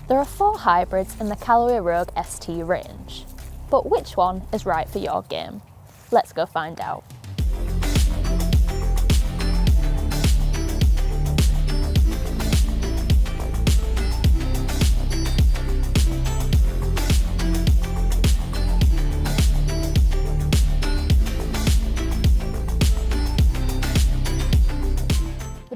There are 4 hybrids in the Callaway Rogue ST range, but which one is right for your game? Let's go find out.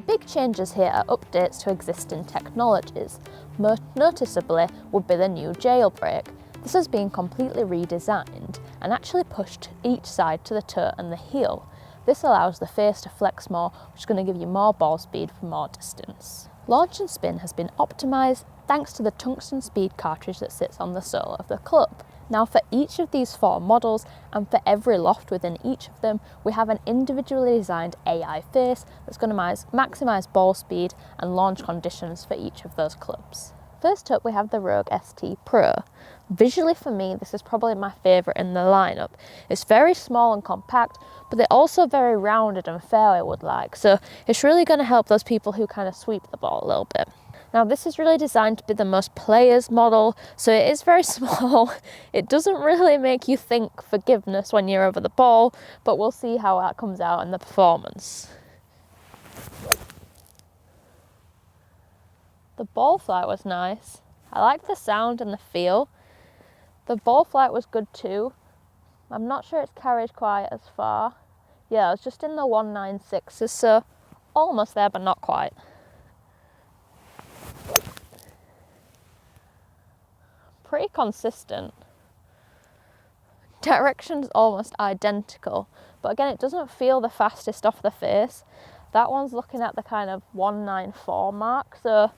Big changes here are updates to existing technologies. Most noticeably would be the new Jailbreak. This has been completely redesigned and actually pushed each side to the toe and the heel. This allows the face to flex more, which is going to give you more ball speed for more distance. Launch and spin has been optimised thanks to the tungsten speed cartridge that sits on the sole of the club. Now for each of these 4 models and for every loft within each of them, we have an individually designed AI face that's going to maximise ball speed and launch conditions for each of those clubs. First up we have the Rogue ST Pro. Visually for me this is probably my favourite in the lineup. It's very small and compact, but they're also very rounded and fairway wood-like, so it's really going to help those people who kind of sweep the ball a little bit. Now this is really designed to be the most players model, so it is very small. It doesn't really make you think forgiveness when you're over the ball, but we'll see how that comes out in the performance. The ball flight was nice. I like the sound and the feel. The ball flight was good too. I'm not sure it's carried quite as far. Yeah, I was just in the 196s, so almost there but not quite. Pretty consistent. Direction's almost identical, but again it doesn't feel the fastest off the face. That one's looking at the kind of 194 mark, so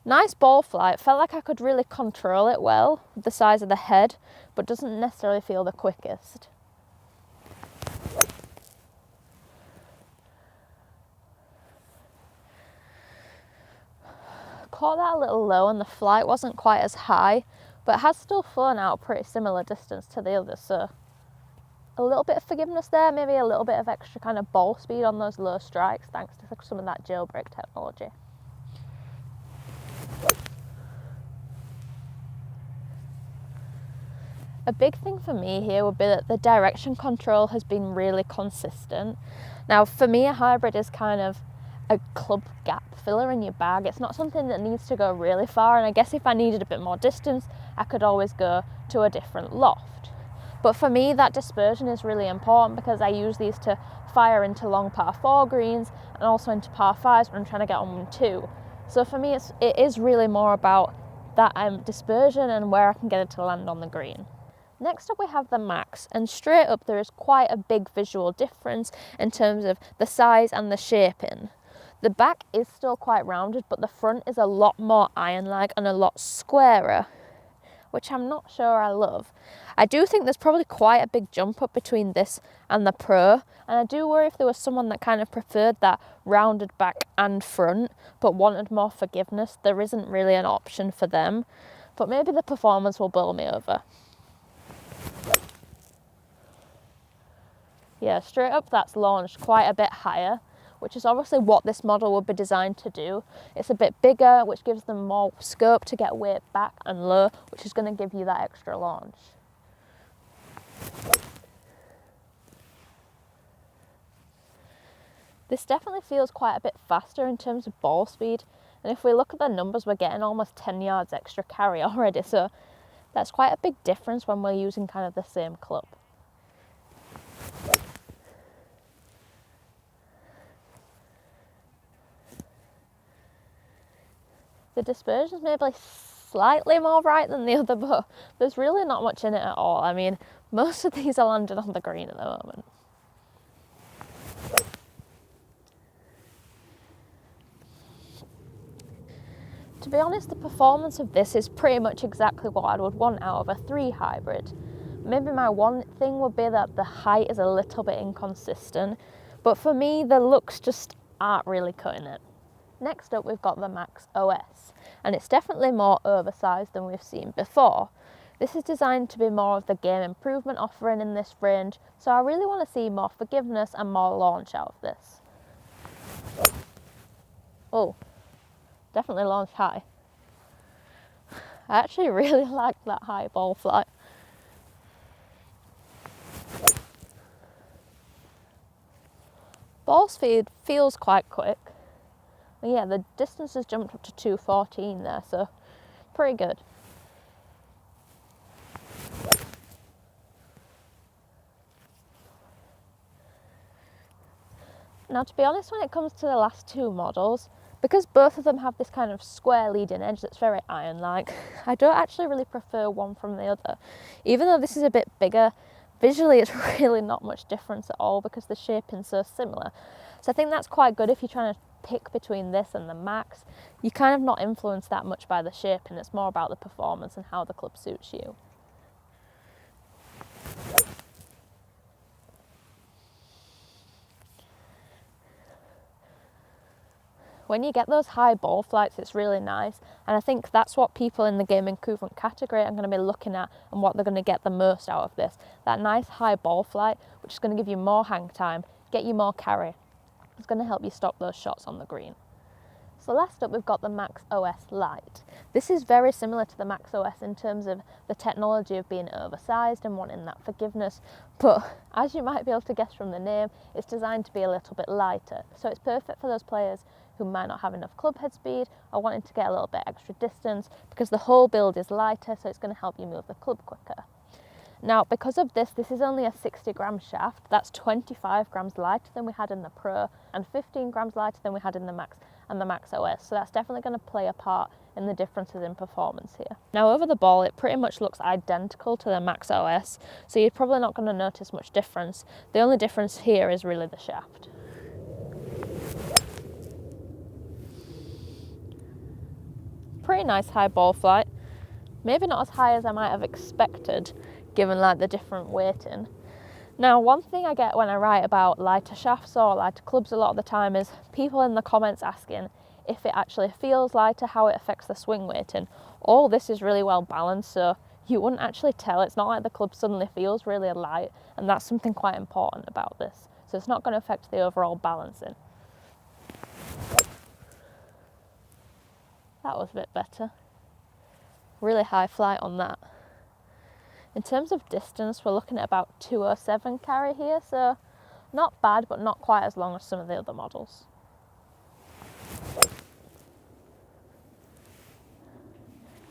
nice ball flight. Felt like I could really control it well with the size of the head, but doesn't necessarily feel the quickest. Caught that a little low and the flight wasn't quite as high, but it has still flown out a pretty similar distance to the others, so a little bit of forgiveness there, maybe a little bit of extra kind of ball speed on those low strikes thanks to some of that jailbreak technology. A big thing for me here would be that the direction control has been really consistent. Now for me a hybrid is kind of a club gap filler in your bag. It's not something that needs to go really far, and I guess if I needed a bit more distance I could always go to a different loft. But for me that dispersion is really important because I use these to fire into long par 4 greens and also into par 5s when I'm trying to get on 1-2. So for me it is really more about that dispersion and where I can get it to land on the green. Next up we have the Max, and straight up there is quite a big visual difference in terms of the size and the shaping. The back is still quite rounded, but the front is a lot more iron-like and a lot squarer, which I'm not sure I love. I do think there's probably quite a big jump up between this and the Pro, and I do worry if there was someone that kind of preferred that rounded back and front, but wanted more forgiveness, there isn't really an option for them. But maybe the performance will bowl me over. Yeah, straight up that's launched quite a bit higher, which is obviously what this model would be designed to do. It's a bit bigger, which gives them more scope to get weight back and low, which is going to give you that extra launch. This definitely feels quite a bit faster in terms of ball speed, and if we look at the numbers we're getting almost 10 yards extra carry already, so that's quite a big difference when we're using kind of the same club. The dispersion's maybe slightly more right than the other, but there's really not much in it at all. I mean, most of these are landed on the green at the moment. To be honest, the performance of this is pretty much exactly what I would want out of a 3 hybrid. Maybe my one thing would be that the height is a little bit inconsistent, but for me the looks just aren't really cutting it. Next up we've got the Max OS, and it's definitely more oversized than we've seen before. This is designed to be more of the game improvement offering in this range, so I really want to see more forgiveness and more launch out of this. Oh, definitely launched high. I actually really like that high ball flight. Ball speed feels quite quick. And yeah, the distance has jumped up to 2:14 there, so pretty good. Now, to be honest, when it comes to the last two models, because both of them have this kind of square leading edge that's very iron-like, I don't actually really prefer one from the other. Even though this is a bit bigger, visually it's really not much difference at all because the shaping's so similar. So I think that's quite good if you're trying to pick between this and the Max. You're kind of not influenced that much by the shaping, it's more about the performance and how the club suits you. When you get those high ball flights, it's really nice, and I think that's what people in the game improvement category are going to be looking at and what they're going to get the most out of this. That nice high ball flight, which is going to give you more hang time, get you more carry. It's going to help you stop those shots on the green. So last up, we've got the Max OS Lite. This is very similar to the Max OS in terms of the technology of being oversized and wanting that forgiveness, but as you might be able to guess from the name, it's designed to be a little bit lighter. So it's perfect for those players who might not have enough club head speed or wanting to get a little bit extra distance, because the whole build is lighter, so it's going to help you move the club quicker. Now, because of this is only a 60-gram shaft. That's 25 grams lighter than we had in the Pro and 15 grams lighter than we had in the Max and the Max OS. So that's definitely going to play a part in the differences in performance here. Now, over the ball, it pretty much looks identical to the Max OS, so you're probably not going to notice much difference. The only difference here is really the shaft. Pretty nice high ball flight. Maybe not as high as I might have expected, given like the different weighting. Now, one thing I get when I write about lighter shafts or lighter clubs a lot of the time is people in the comments asking if it actually feels lighter, how it affects the swing weighting. All this is really well balanced, so you wouldn't actually tell. It's not like the club suddenly feels really light, and that's something quite important about this. So it's not going to affect the overall balancing. That was a bit better. Really high flight on that. In terms of distance, we're looking at about 207 carry here, so not bad, but not quite as long as some of the other models.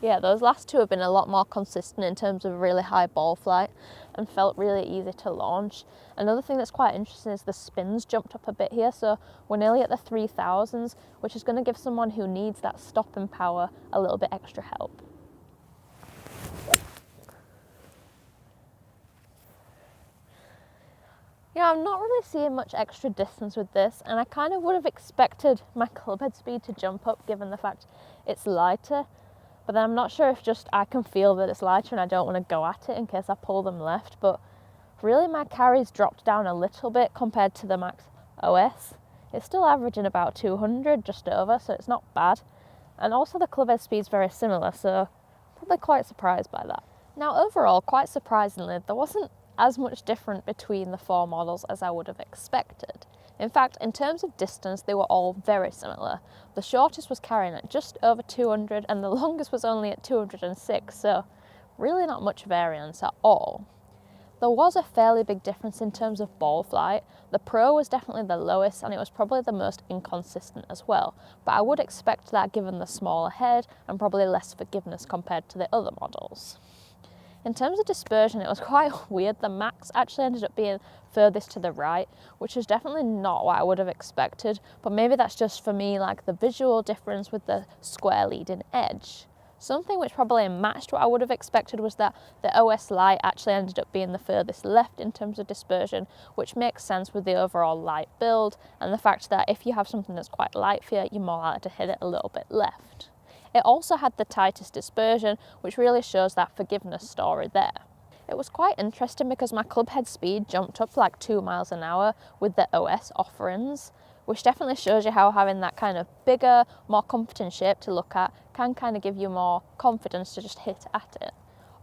Yeah, those last two have been a lot more consistent in terms of really high ball flight and felt really easy to launch. Another thing that's quite interesting is the spins jumped up a bit here, so we're nearly at the 3000s, which is going to give someone who needs that stopping power a little bit extra help. Yeah, I'm not really seeing much extra distance with this, and I kind of would have expected my club head speed to jump up given the fact it's lighter, but then I'm not sure if just I can feel that it's lighter and I don't want to go at it in case I pull them left, but really my carry's dropped down a little bit compared to the Max OS. It's still averaging about 200, just over, so it's not bad, and also the club head speed's very similar, so probably quite surprised by that. Now overall, quite surprisingly, there wasn't as much different between the four models as I would have expected. In fact, in terms of distance, they were all very similar. The shortest was carrying at just over 200 and the longest was only at 206, so really not much variance at all. There was a fairly big difference in terms of ball flight. The Pro was definitely the lowest and it was probably the most inconsistent as well, but I would expect that given the smaller head and probably less forgiveness compared to the other models. In terms of dispersion, it was quite weird. The Max actually ended up being furthest to the right, which is definitely not what I would have expected, but maybe that's just for me like the visual difference with the square leading edge. Something which probably matched what I would have expected was that the OS Lite actually ended up being the furthest left in terms of dispersion, which makes sense with the overall light build and the fact that if you have something that's quite light for you, you're more likely to hit it a little bit left. It also had the tightest dispersion, which really shows that forgiveness story there. It was quite interesting because my club head speed jumped up like 2 miles an hour with the OS offerings, which definitely shows you how having that kind of bigger, more comforting shape to look at can kind of give you more confidence to just hit at it.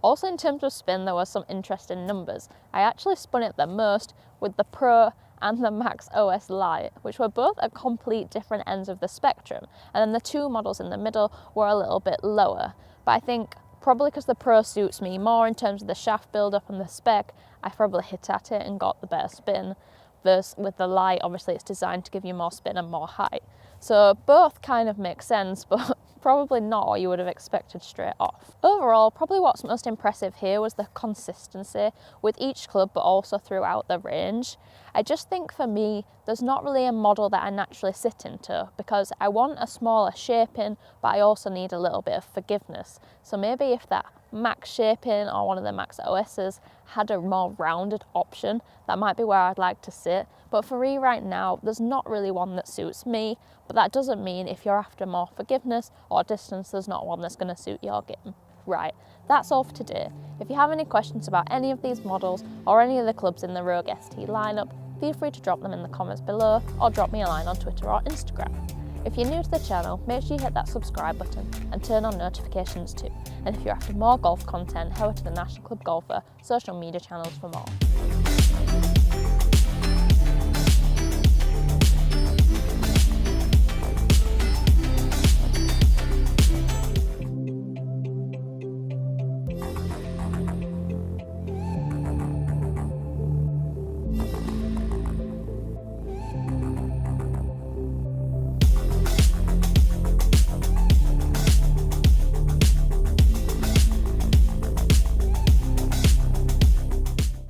Also in terms of spin, there was some interesting numbers. I actually spun it the most with the Pro and the Max OS Lite, which were both at complete different ends of the spectrum, and then the two models in the middle were a little bit lower. But I think probably because the Pro suits me more in terms of the shaft build up and the spec, I probably hit at it and got the better spin. Versus with the Lite, obviously it's designed to give you more spin and more height. So both kind of make sense, but probably not what you would have expected straight off. Overall, probably what's most impressive here was the consistency with each club, but also throughout the range. I just think for me, there's not really a model that I naturally sit into because I want a smaller shaping, but I also need a little bit of forgiveness. So maybe if that Max shaping or one of the Max OSs had a more rounded option, that might be where I'd like to sit. But for me right now, there's not really one that suits me, but that doesn't mean if you're after more forgiveness or distance, there's not one that's going to suit your game. Right, that's all for today. If you have any questions about any of these models or any of the clubs in the Rogue ST lineup, feel free to drop them in the comments below or drop me a line on Twitter or Instagram. If you're new to the channel, make sure you hit that subscribe button and turn on notifications too. And if you're after more golf content, head over to the National Club Golfer social media channels for more.